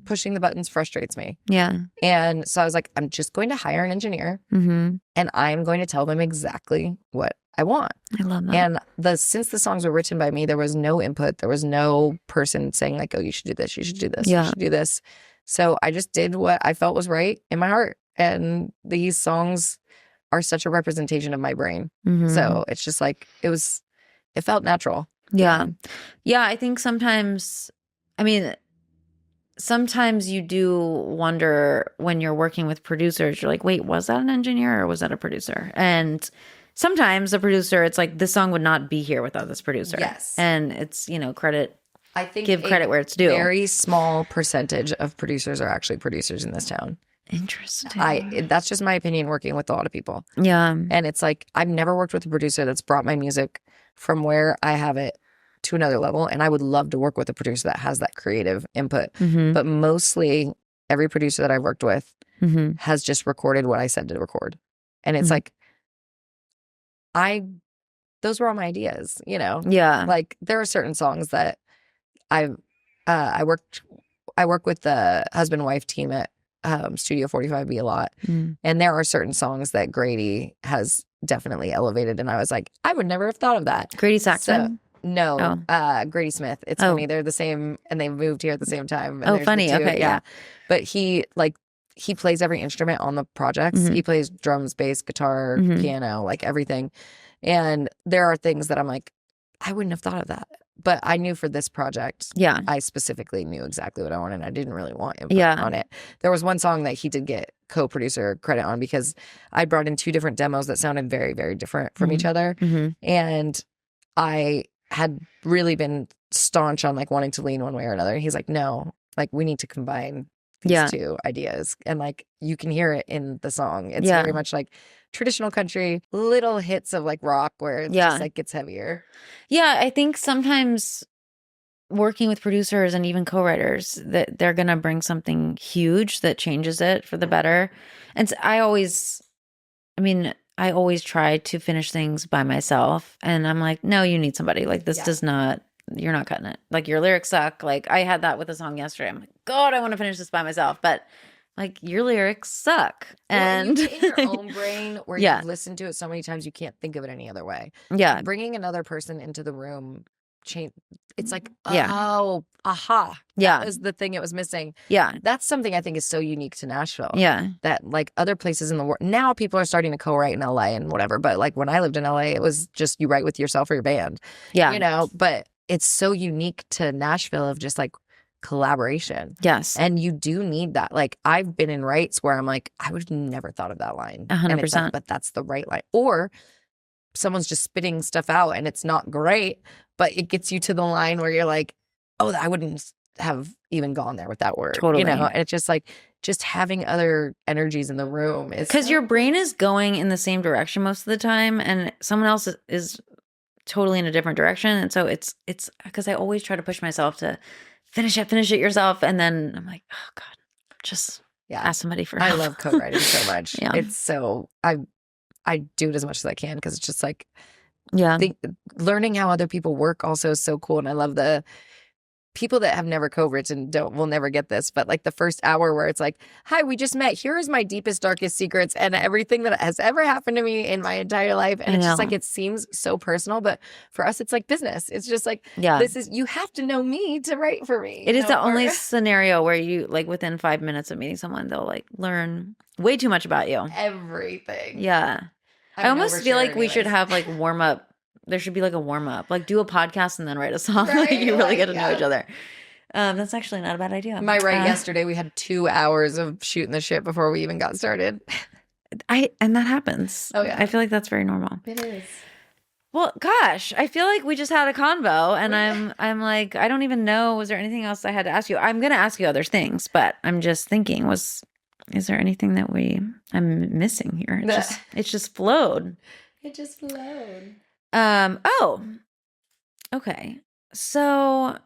Pushing the buttons frustrates me. Yeah. And so I was like, I'm just going to hire an engineer, Mm-hmm. and I'm going to tell them exactly what I want. I love that. And since the songs were written by me, there was no input. There was no person saying like, oh, you should do this. You should do this. You should do this. So I just did what I felt was right in my heart. And these songs are such a representation of my brain. Mhm. So it's just like, it felt natural. Yeah. Yeah. I think sometimes, I mean, sometimes you do wonder when you're working with producers, you're like, wait, was that an engineer or was that a producer? And sometimes the producer, it's like, this song would not be here without this producer. Yes. And it's, credit, I think give credit where it's due. Very small percentage of producers are actually producers in this town. Interesting. That's just my opinion working with a lot of people. Yeah. And it's like, I've never worked with a producer that's brought my music from where I have it to another level. And I would love to work with a producer that has that creative input. Mhm. But mostly every producer that I've worked with Mhm. has just recorded what I said to record. And it's Mhm. like, those were all my ideas, Yeah. Like there are certain songs that I work with the husband and wife team at Studio 45B a lot. Mm. And there are certain songs that Grady has definitely elevated. And I was like, I would never have thought of that. Grady Saxon? No, Grady Smith. It's funny. They're the same and they moved here at the same time. And Oh, there's the funny. two, Okay, yeah. But he plays every instrument on the projects. Mhm. He plays drums, bass, guitar, Mhm. piano, like everything. And there are things that I'm like, I wouldn't have thought of that. But I knew for this project, Yeah. I specifically knew exactly what I wanted. I didn't really want input Yeah. on it. There was one song that he did get co-producer credit on because I brought in two different demos that sounded very, very different from each other. Mhm. And I had really been staunch on like wanting to lean one way or another. And he's like, no, like we need to combine these Yeah. two ideas. And like you can hear it in the song. It's Yeah. very much like traditional country, little hits of like rock where it Yeah. just like gets heavier. Yeah, I think sometimes working with producers and even co-writers that they're going to bring something huge that changes it for the better. And I always try to finish things by myself and I'm like, no, you need somebody. Like this does not, you're not cutting it. Like your lyrics suck. Like I had that with a song yesterday. I'm like, God, I want to finish this by myself. But like your lyrics suck. And you get in your own brain where Yeah. you've listened to it so many times you can't think of it any other way. yeah. Bringing another person into the room change. It's like, Yeah. oh, aha. Yeah. That was the thing it was missing. Yeah. That's something I think is so unique to Nashville. Yeah. That like other places in the world, now people are starting to co-write in LA and whatever. But like when I lived in LA, it was just you write with yourself or your band, Yeah. But it's so unique to Nashville of just like collaboration. Yes. And you do need that. Like I've been in writes where I'm like, I would have never thought of that line. 100%. And it's like, but that's the right line. Or someone's just spitting stuff out and it's not great, but it gets you to the line where you're like, oh, I wouldn't have even gone there with that word. Totally. And it's just like, just having other energies in the room is Because your brain is going in the same direction most of the time, and someone else is totally in a different direction. And so it's because I always try to push myself to finish it yourself, and then I'm like, oh God, just ask somebody for I help. love co-writing so much. Yeah. It's so I do it as much as I can because it's just like Yeah. learning how other people work also is so cool. And I love the people that have never co-written will never get this, but like the first hour where it's like, hi, we just met. Here is my deepest, darkest secrets and everything that has ever happened to me in my entire life. And it's just like, it seems so personal, but for us, it's like business. It's just like, you have to know me to write for me. It is the only scenario where you like within 5 minutes of meeting someone, they'll like learn way too much about you. Everything. Yeah. I almost feel like we should have like warm up. There should be like a warm up, like do a podcast and then write a song. Right? Like you really get to know each other. That's actually not a bad idea. My yesterday, we had 2 hours of shooting the shit before we even got started. And that happens. Oh yeah. I feel like that's very normal. It is. Well, gosh, I feel like we just had a convo and I'm like, I don't even know. Was there anything else I had to ask you? I'm going to ask you other things, but I'm just thinking is there anything that I'm missing here? It just flowed. It just flowed. Okay. So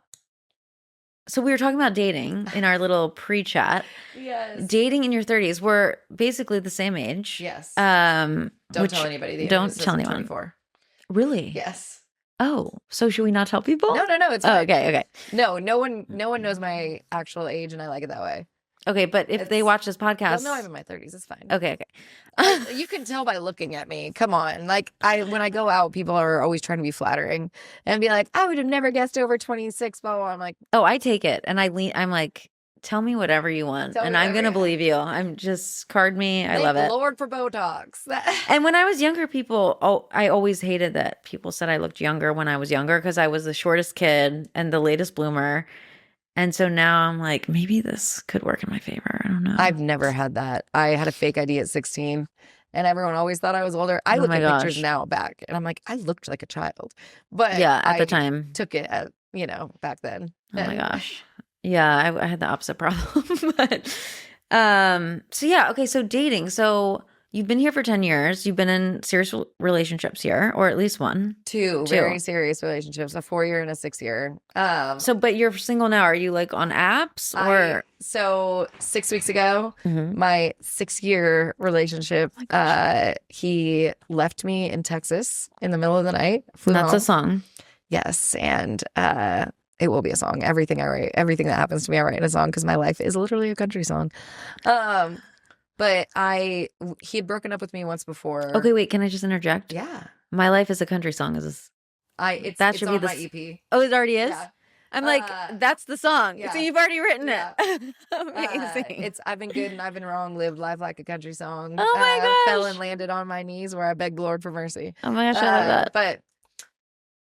we were talking about dating in our little pre-chat. Yes. Dating in your 30s. We're basically the same age. Yes. Don't tell anybody. Don't tell anyone. 24. Really? Yes. Oh, so should we not tell people? No, it's fine. Okay. No one knows my actual age, and I like it that way. Okay, but if they watch this podcast, no, I'm in my 30s. It's fine. Okay. You can tell by looking at me. Come on, like when I go out, people are always trying to be flattering and be like, "I would have never guessed over 26." Blah blah. I'm like, oh, I take it, and I'm like, tell me whatever you want, Tell me and I'm whatever gonna you believe you. I'm just card me. I Thank love the it. Lord for Botox. And when I was younger, I always hated that people said I looked younger when I was younger because I was the shortest kid and the latest bloomer. And so now I'm like, maybe this could work in my favor. I don't know. I've never had that. I had a fake ID at 16 and everyone always thought I was older. I Oh look my at pictures gosh. now back and I'm like, I looked like a child. But Yeah, at the I time. took it at, back then. Oh my And gosh. Yeah, I had the opposite problem. But so yeah, okay, so dating. So you've been here for 10 years. You've been in serious relationships here, or at least one. two Two. very serious relationships, a 4-year and a 6-year. So but you're single now. Are you like on apps or So 6 weeks ago, Mhm. my 6-year relationship, he left me in Texas in the middle of the night. Flew That's home. a song. Yes, and it will be a song. Everything I write, everything that happens to me, I write in a song because my life is literally a country song. But he had broken up with me once before. Okay, wait, can I just interject? Yeah. My Life is a Country Song is this. That should it's be on the my EP. Oh, it already is? Yeah. I'm like, that's the song. yeah. So you've already written Yeah. it. Amazing. I've been good and I've been wrong, lived life like a country song. Oh my Fell gosh. and landed on my knees where I begged the Lord for mercy. Oh my gosh, I love that. But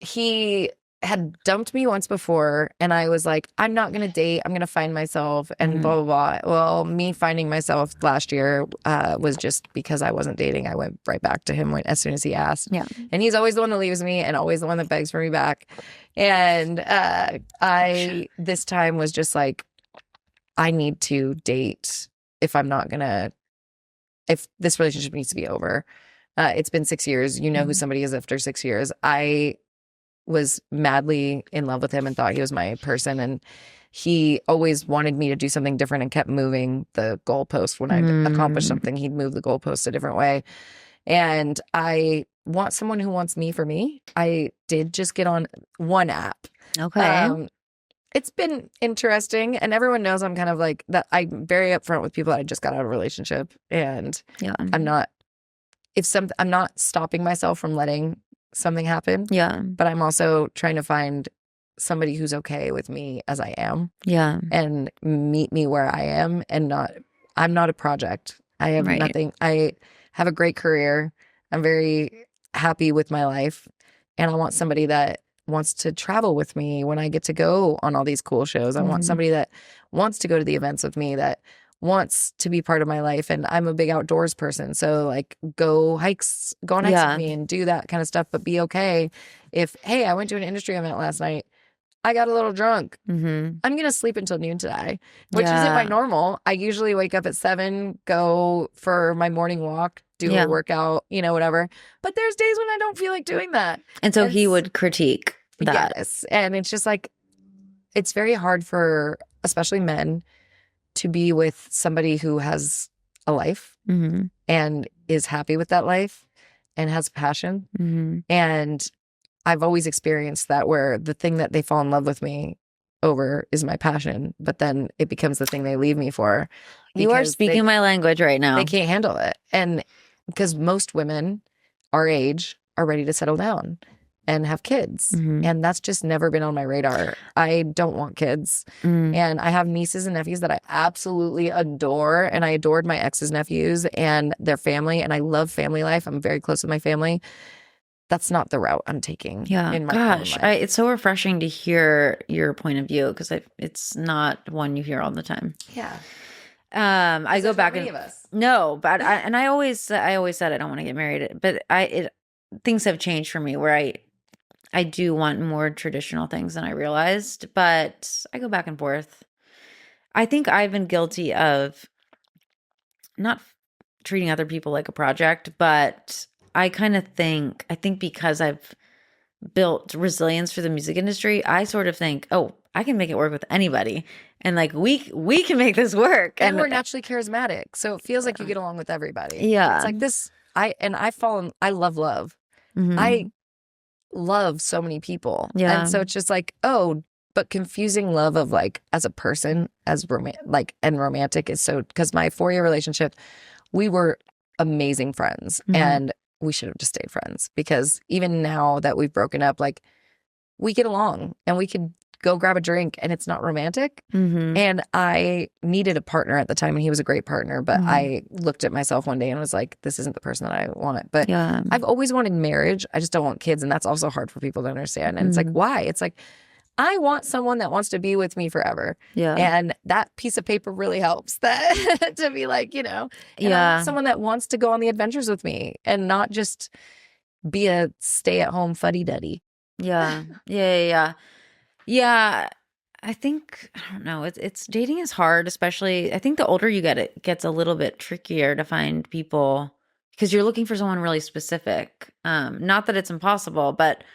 he had dumped me once before and I was like, I'm not going to date. I'm going to find myself and blah, blah, blah. Well, me finding myself last year was just because I wasn't dating. I went right back to him as soon as he asked. Yeah. And he's always the one that leaves me and always the one that begs for me back. And I this time was just like, I need to date if this relationship needs to be over. It's been 6 years. You know who somebody is after 6 years. I was madly in love with him and thought he was my person. And he always wanted me to do something different and kept moving the goalpost. When I'd accomplished something, he'd move the goalpost a different way. And I want someone who wants me for me. I did just get on one app. Okay. It's been interesting, and everyone knows I'm kind of like that. I'm very upfront with people that I just got out of a relationship, and Yeah. I'm not stopping myself from letting something happen. Yeah. But I'm also trying to find somebody who's okay with me as I am. Yeah. And meet me where I am, and I'm not a project. I have nothing. I have a great career. I'm very happy with my life, and I want somebody that wants to travel with me when I get to go on all these cool shows. I want somebody that wants to go to the events with me, that wants to be part of my life. And I'm a big outdoors person. So like go on hikes with me and do that kind of stuff, but be okay if, hey, I went to an industry event last night. I got a little drunk. I'm going to sleep until noon today, which isn't my normal. I usually wake up at 7, go for my morning walk, do a workout, whatever. But there's days when I don't feel like doing that. And so he would critique that. Yes. And it's just like, it's very hard for especially men to be with somebody who has a life and is happy with that life and has passion. And I've always experienced that, where the thing that they fall in love with me over is my passion, but then it becomes the thing they leave me for. You are speaking my language right now. They can't handle it. And because most women our age are ready to settle down and have kids. And that's just never been on my radar. I don't want kids. And I have nieces and nephews that I absolutely adore. And I adored my ex's nephews and their family. And I love family life. I'm very close with my family. That's not the route I'm taking. Yeah. In my Gosh, own life. it's so refreshing to hear your point of view, because it's not one you hear all the time. Yeah. I go back many and of us. no, but I always said I don't want to get married, but things have changed for me where I do want more traditional things than I realized, but I go back and forth. I think I've been guilty of not treating other people like a project, but I think because I've built resilience for the music industry, I sort of think, oh, I can make it work with anybody. And like we can make this work. And we're naturally charismatic. So it feels like you get along with everybody. Yeah. It's like this. I love love. I love so many people. Yeah. And so it's just like, oh, but confusing love of like as a person, as and romantic is so, because my 4-year relationship, we were amazing friends and we should have just stayed friends, because even now that we've broken up, like we get along and we could go grab a drink and it's not romantic. Mm-hmm. And I needed a partner at the time, and he was a great partner. But I looked at myself one day and was like, this isn't the person that I want. But Yeah. I've always wanted marriage. I just don't want kids. And that's also hard for people to understand. And it's like, why? It's like, I want someone that wants to be with me forever. Yeah. And that piece of paper really helps that to be like, and I want someone that wants to go on the adventures with me and not just be a stay-at-home fuddy-duddy. Yeah. Yeah. I think, I don't know. It's dating is hard, especially I think the older you get, it gets a little bit trickier to find people because you're looking for someone really specific. Not that it's impossible, but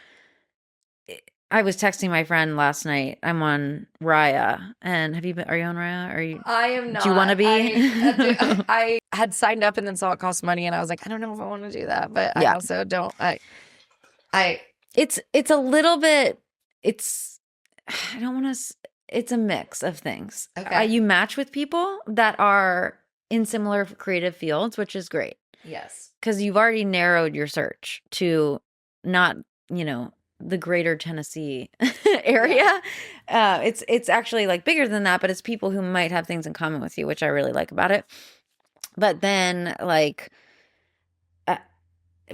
I was texting my friend last night. I'm on Raya, and are you on Raya? I am not. Do you want to be? I had signed up and then saw it cost money, and I was like, I don't know if I want to do that, but I also don't. It's a little bit. I don't want to. It's a mix of things. Okay. You match with people that are in similar creative fields, which is great. Yes, because you've already narrowed your search to not, the greater Tennessee area. It's actually like bigger than that, but it's people who might have things in common with you, which I really like about it. But then like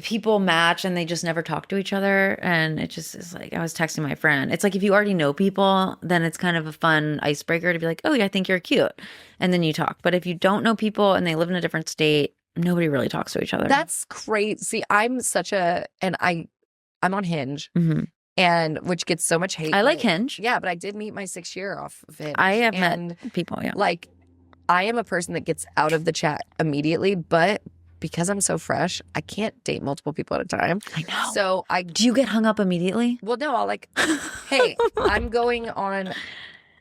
people match and they just never talk to each other. And it just is like, I was texting my friend. It's like, if you already know people, then it's kind of a fun icebreaker to be like, oh yeah, I think you're cute. And then you talk. But if you don't know people and they live in a different state, nobody really talks to each other. That's crazy. I'm on Hinge, and which gets so much hate. I like Hinge. Yeah, but I did meet my 6th year off of Hinge. I have met people, yeah. Like, I am a person that gets out of the chat immediately, but because I'm so fresh, I can't date multiple people at a time. I know. So do you get hung up immediately? Well, no, I'll like, hey, I'm going on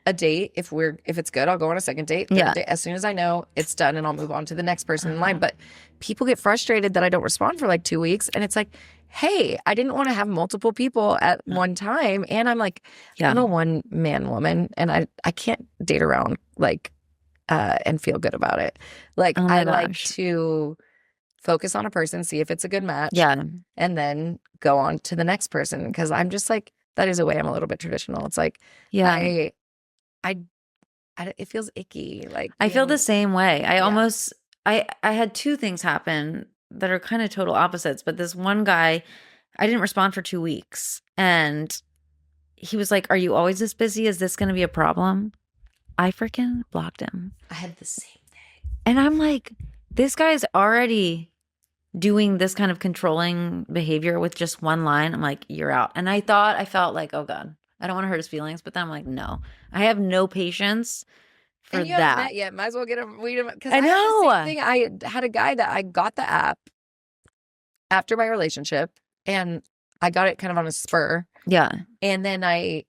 a date. If it's good, I'll go on a second date. Yeah. Date, as soon as I know it's done, and I'll move on to the next person in line. But people get frustrated that I don't respond for like 2 weeks, and it's like, hey, I didn't want to have multiple people at one time, and I'm like, I'm a one-man woman, and I can't date around like and feel good about it. Like, I like to focus on a person, see if it's a good match, and then go on to the next person, because I'm just like, that is a way I'm a little bit traditional. It's like, it feels icky. Like, I feel the same way. I had 2 things happen that are kind of total opposites, but this one guy, I didn't respond for 2 weeks, and he was like, are you always this busy? Is this going to be a problem? I freaking blocked him. I had the same thing. And I'm like, this guy's already doing this kind of controlling behavior with just one line. I'm like, you're out. And I felt like, oh God, I don't want to hurt his feelings. But then I'm like, no, I have no patience for and you that. Haven't met yet. Might as well get him. Because I know. I had a guy that I got the app after my relationship, and I got it kind of on a spur. Yeah. And then I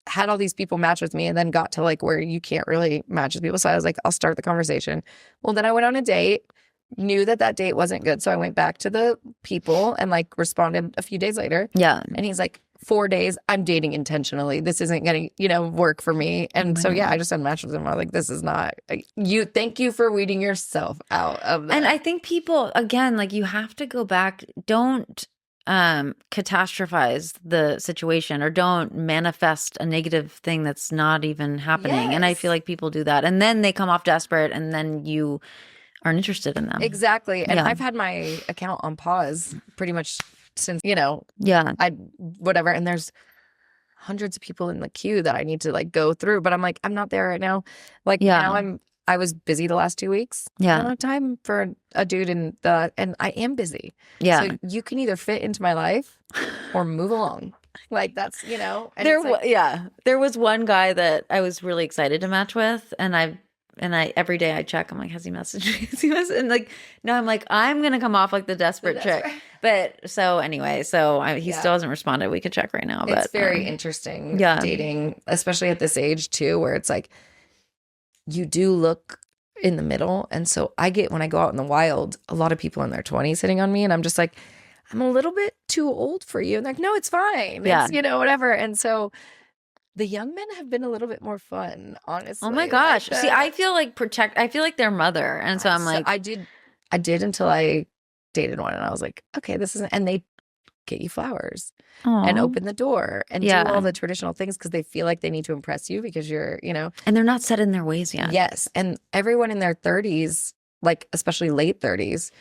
had all these people match with me, and then got to like where you can't really match with people. So I was like, I'll start the conversation. Well, then I went on a date, knew that date wasn't good. So I went back to the people and like responded a few days later. Yeah. And he's like, 4 days, I'm dating intentionally. This isn't going to, work for me. And so, I just unmatched with him. I was like, this is not, thank you for weeding yourself out of that. And I think people, again, like, you have to go back. Don't catastrophize the situation, or don't manifest a negative thing that's not even happening. Yes. And I feel like people do that, and then they come off desperate, and then you aren't interested in them. Exactly. And I've had my account on pause pretty much since, whatever. And there's hundreds of people in the queue that I need to like go through, but I'm like, I'm not there right now. Like now I was busy the last 2 weeks. Yeah. I don't have time for a dude and I am busy. Yeah. So you can either fit into my life or move along. Like that's, and there was one guy that I was really excited to match with, and I every day I check, I'm like, has he messaged me? Has he messaged? And like, no, I'm like, I'm going to come off like the desperate chick. But so anyway, he still hasn't responded. We could check right now. But it's very interesting dating, especially at this age too, where it's like, you do look in the middle. And so when I go out in the wild, a lot of people in their 20s hitting on me, and I'm just like, I'm a little bit too old for you. And they're like, no, it's fine. Yeah. It's, whatever. And so the young men have been a little bit more fun, honestly. Oh my gosh. See, I feel like their mother. And so I'm like, I did until I dated one, and I was like, okay, this isn't, and they get you flowers and Aw. open the door and do all the traditional things because they feel like they need to impress you because you're, And they're not set in their ways yet. Yes. And everyone in their 30s, like especially late 30s,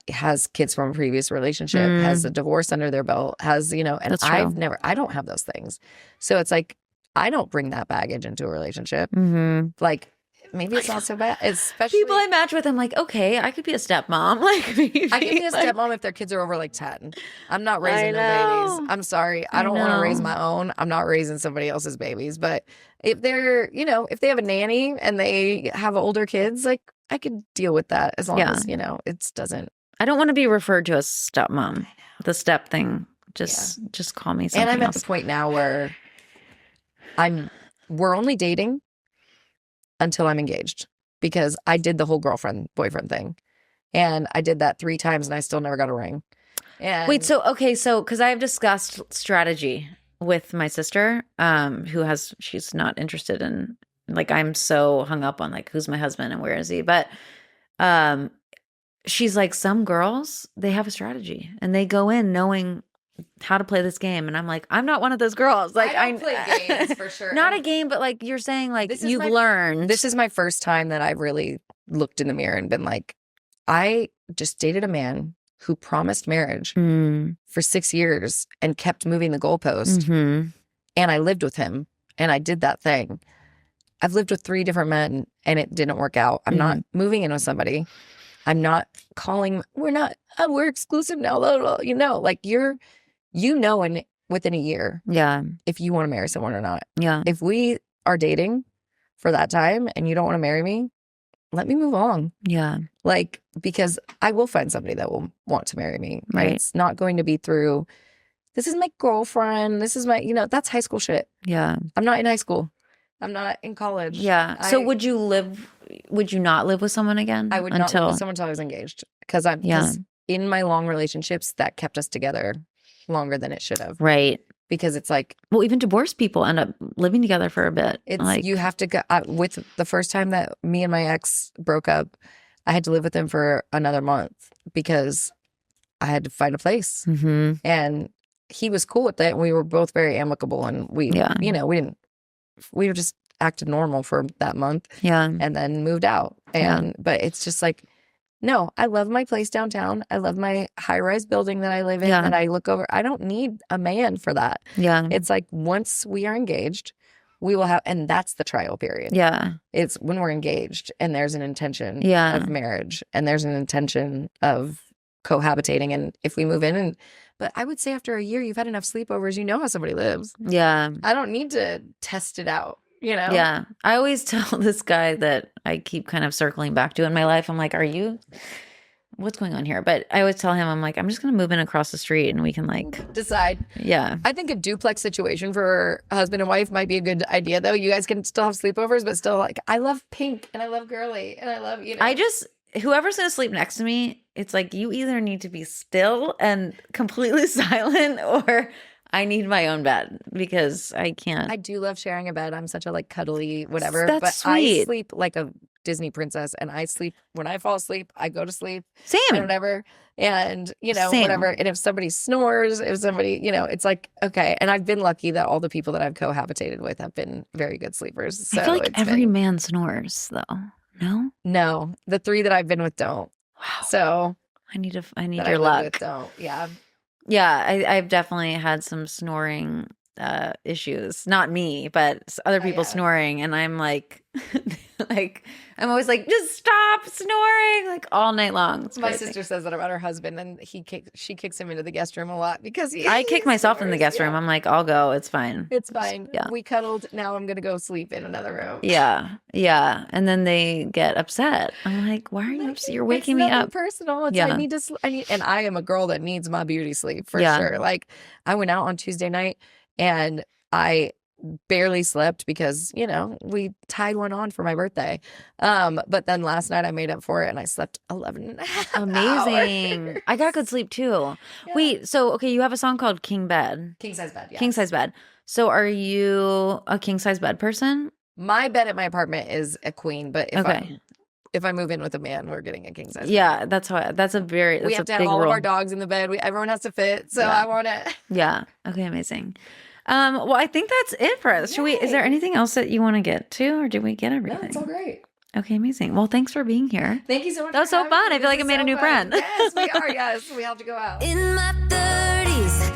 has kids from a previous relationship, has a divorce under their belt, has, and That's true. I don't have those things. So it's like, I don't bring that baggage into a relationship. Like, maybe it's not so bad. Especially People I match with, I'm like, okay, I could be a stepmom. Like, maybe. I can be a stepmom if their kids are over like 10. I'm not raising no babies. I'm sorry. I don't want to raise my own. I'm not raising somebody else's babies. But if they're, if they have a nanny and they have older kids, like I could deal with that as long as, it doesn't. I don't want to be referred to as stepmom. The step thing, just call me something else. And I'm else. at the point now where we're only dating until I'm engaged because I did the whole girlfriend boyfriend thing. And I did that 3 times and I still never got a ring. And Wait, so because I have discussed strategy with my sister, she's not interested in, like, I'm so hung up on like who's my husband and where is he, but she's like, some girls, they have a strategy and they go in knowing how to play this game, and I'm like, I'm not one of those girls. Like, I don't play games for sure. Not a game, but like you're saying, like you've learned. This is my first time that I've really looked in the mirror and been like, I just dated a man who promised marriage for 6 years and kept moving the goalpost. And I lived with him and I did that thing. I've lived with 3 different men and it didn't work out. I'm not moving in with somebody. I'm not calling. We're exclusive now. Like within a year. Yeah. If you want to marry someone or not. Yeah. If we are dating for that time and you don't want to marry me, let me move on. Yeah. Like, because I will find somebody that will want to marry me. Right. And it's not going to be through, this is my girlfriend. This is my, that's high school shit. Yeah. I'm not in high school. I'm not in college. Yeah. So would you not live with someone again? I would not live with someone until I was engaged. Because in my long relationships, that kept us together longer than it should have. Right. Because it's like, well, even divorced people end up living together for a bit. It's like, you have to go with the first time that me and my ex broke up, I had to live with him for another month because I had to find a place. And he was cool with it. We were both very amicable and we just acted normal for that month. Yeah. And then moved out. But it's just like, no, I love my place downtown. I love my high-rise building that I live in that I look over. I don't need a man for that. Yeah. It's like once we are engaged, we will have, and that's the trial period. Yeah. It's when we're engaged and there's an intention of marriage and there's an intention of cohabitating. And if we move in but I would say after a year, you've had enough sleepovers, you know how somebody lives. Yeah. I don't need to test it out. Yeah. I always tell this guy that I keep kind of circling back to in my life. I'm like, what's going on here? But I always tell him, I'm like, I'm just going to move in across the street and we can like decide. Yeah. I think a duplex situation for a husband and wife might be a good idea though. You guys can still have sleepovers, but still like, I love pink and I love girly and I love, whoever's going to sleep next to me, it's like, you either need to be still and completely silent or I need my own bed because I can't. I do love sharing a bed. I'm such a like cuddly whatever. That's but sweet. I sleep like a Disney princess and I sleep when I fall asleep, I go to sleep. Same. And whatever. And Same. whatever. And if somebody snores, if somebody, it's like, okay. And I've been lucky that all the people that I've cohabitated with have been very good sleepers. So I feel like every man snores though. No? No. The 3 that I've been with don't. Wow. So I need your luck. Don't. Yeah. Yeah, I've definitely had some snoring issues. Not me, but other people snoring, and I'm like, I'm always like, just stop snoring, like all night long. My sister says that about her husband, and she kicks him into the guest room a lot because I kick myself in the guest room. I'm like, I'll go. It's fine. It's fine. Yeah, we cuddled. Now I'm gonna go sleep in another room. Yeah, and then they get upset. I'm like, why are you upset? You're waking me up. Personal. It's I need, and I am a girl that needs my beauty sleep for sure. Like I went out on Tuesday night and I barely slept because we tied one on for my birthday, but then last night I made up for it and I slept 11 and a half Amazing. hours. I got good sleep too. Wait, so okay, you have a song called King Size Bed. King Size Bed. So are you a king size bed person? My bed at my apartment is a queen, but if I move in with a man, we're getting a king size. Yeah, that's a We have to have big all rule. of our dogs in the bed. Everyone has to fit. So I want it. Yeah. Okay, amazing. Well, I think that's it for us. Is there anything else that you want to get to, or did we get everything? No, it's all great. Okay, amazing. Well, thanks for being here. Thank you so much. That was so fun. I feel like I made a new friend. Yes, we are. Yes, we have to go out. In my 30s,